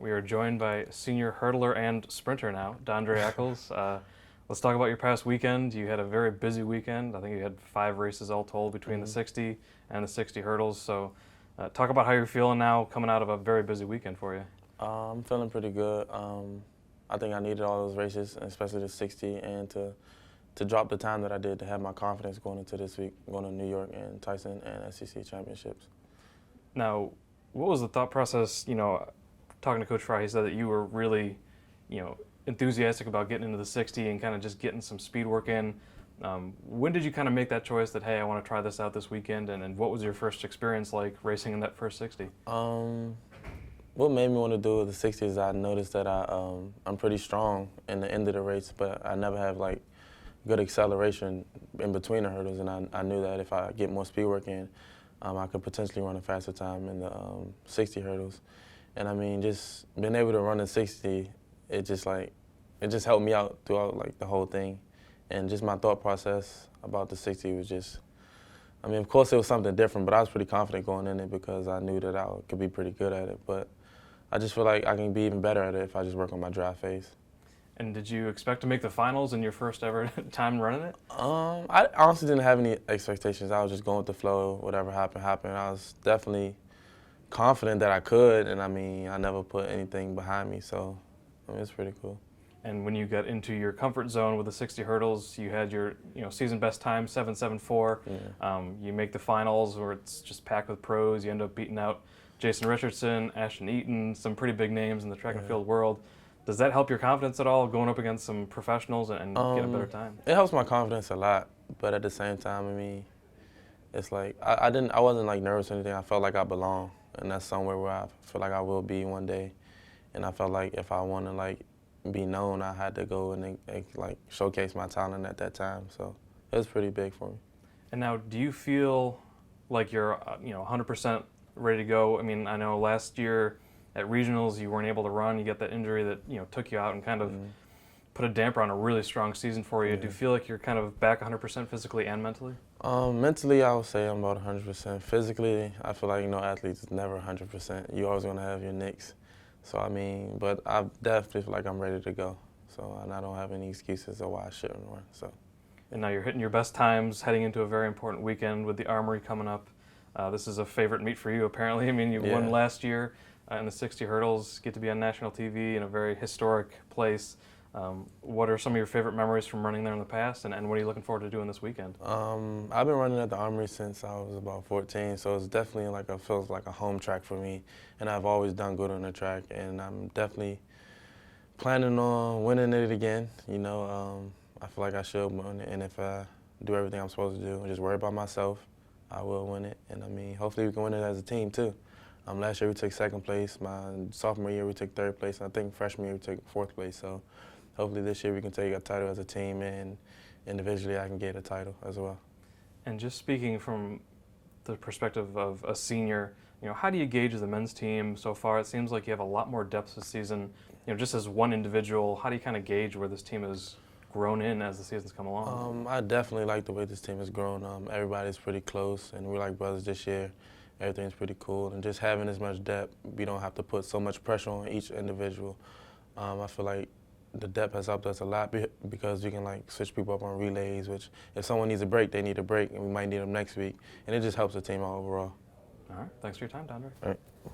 We are joined by senior hurdler and sprinter now, Dondre Echols. Let's talk about your past weekend. You had a very busy weekend. I think you had 5 races all told between the 60 and the 60 hurdles. So talk about how you're feeling now coming out of a very busy weekend for you. I'm feeling pretty good. I think I needed all those races, especially the 60, and to drop the time that I did to have my confidence going into this week, going to New York and Tyson and SEC championships. Now, what was the thought process, talking to Coach Fry, he said that you were really, enthusiastic about getting into the 60 and kind of just getting some speed work in. When did you kind of make that choice that, hey, I want to try this out this weekend, and what was your first experience like racing in that first 60? What made me want to do the 60 is I noticed that I'm pretty strong in the end of the race, but I never have like good acceleration in between the hurdles, and I knew that if I get more speed work in, I could potentially run a faster time in the 60 hurdles. And I mean, just being able to run in 60, it just helped me out throughout like the whole thing. And just my thought process about the 60 was just, I mean, of course it was something different, but I was pretty confident going in it because I knew that I could be pretty good at it. But I just feel like I can be even better at it if I just work on my drive phase. And did you expect to make the finals in your first ever time running it? I honestly didn't have any expectations. I was just going with the flow. Whatever happened, happened. I was definitely confident that I could, and I mean, I never put anything behind me, so I mean, it's pretty cool. And when you got into your comfort zone with the 60 hurdles, you had your season best time, 7.74. Yeah. You make the finals where it's just packed with pros. You end up beating out Jason Richardson, Ashton Eaton, some pretty big names in the track and field world. Does that help your confidence at all, going up against some professionals and get a better time? It helps my confidence a lot, but at the same time, I mean, it's like I wasn't like nervous or anything. I felt like I belong, and that's somewhere where I feel like I will be one day. And I felt like if I want to like be known, I had to go and like showcase my talent at that time. So it was pretty big for me. And now, do you feel like you're 100% ready to go? I mean, I know last year at regionals you weren't able to run. You got that injury that took you out and kind of put a damper on a really strong season for you. Yeah. Do you feel like you're kind of back 100% physically and mentally? Mentally, I would say I'm about 100%. Physically, I feel like athletes is never 100%. You're always gonna have your nicks. So I mean, but I definitely feel like I'm ready to go. So and I don't have any excuses of why I shouldn't run. So. And now you're hitting your best times, heading into a very important weekend with the Armory coming up. This is a favorite meet for you, apparently. I mean, you won last year in the 60 hurdles, get to be on national TV in a very historic place. What are some of your favorite memories from running there in the past, and what are you looking forward to doing this weekend? I've been running at the Armory since I was about 14, so it's definitely feels like a home track for me, and I've always done good on the track, and I'm definitely planning on winning it again. I feel like I should win it, and if I do everything I'm supposed to do and just worry about myself, I will win it. And I mean, hopefully we can win it as a team too. Last year we took 2nd place. My sophomore year we took 3rd place. And I think freshman year we took 4th place. So hopefully this year we can take a title as a team, and individually I can get a title as well. And just speaking from the perspective of a senior, how do you gauge the men's team so far? It seems like you have a lot more depth this season. Just as one individual, how do you kind of gauge where this team has grown in as the season's come along? I definitely like the way this team has grown. Everybody's pretty close, and we're like brothers this year. Everything's pretty cool, and just having as much depth, we don't have to put so much pressure on each individual. I feel like the depth has helped us a lot because we can like switch people up on relays, which if someone needs a break, they need a break, and we might need them next week, and it just helps the team out overall. All right, thanks for your time, Dondre. All right.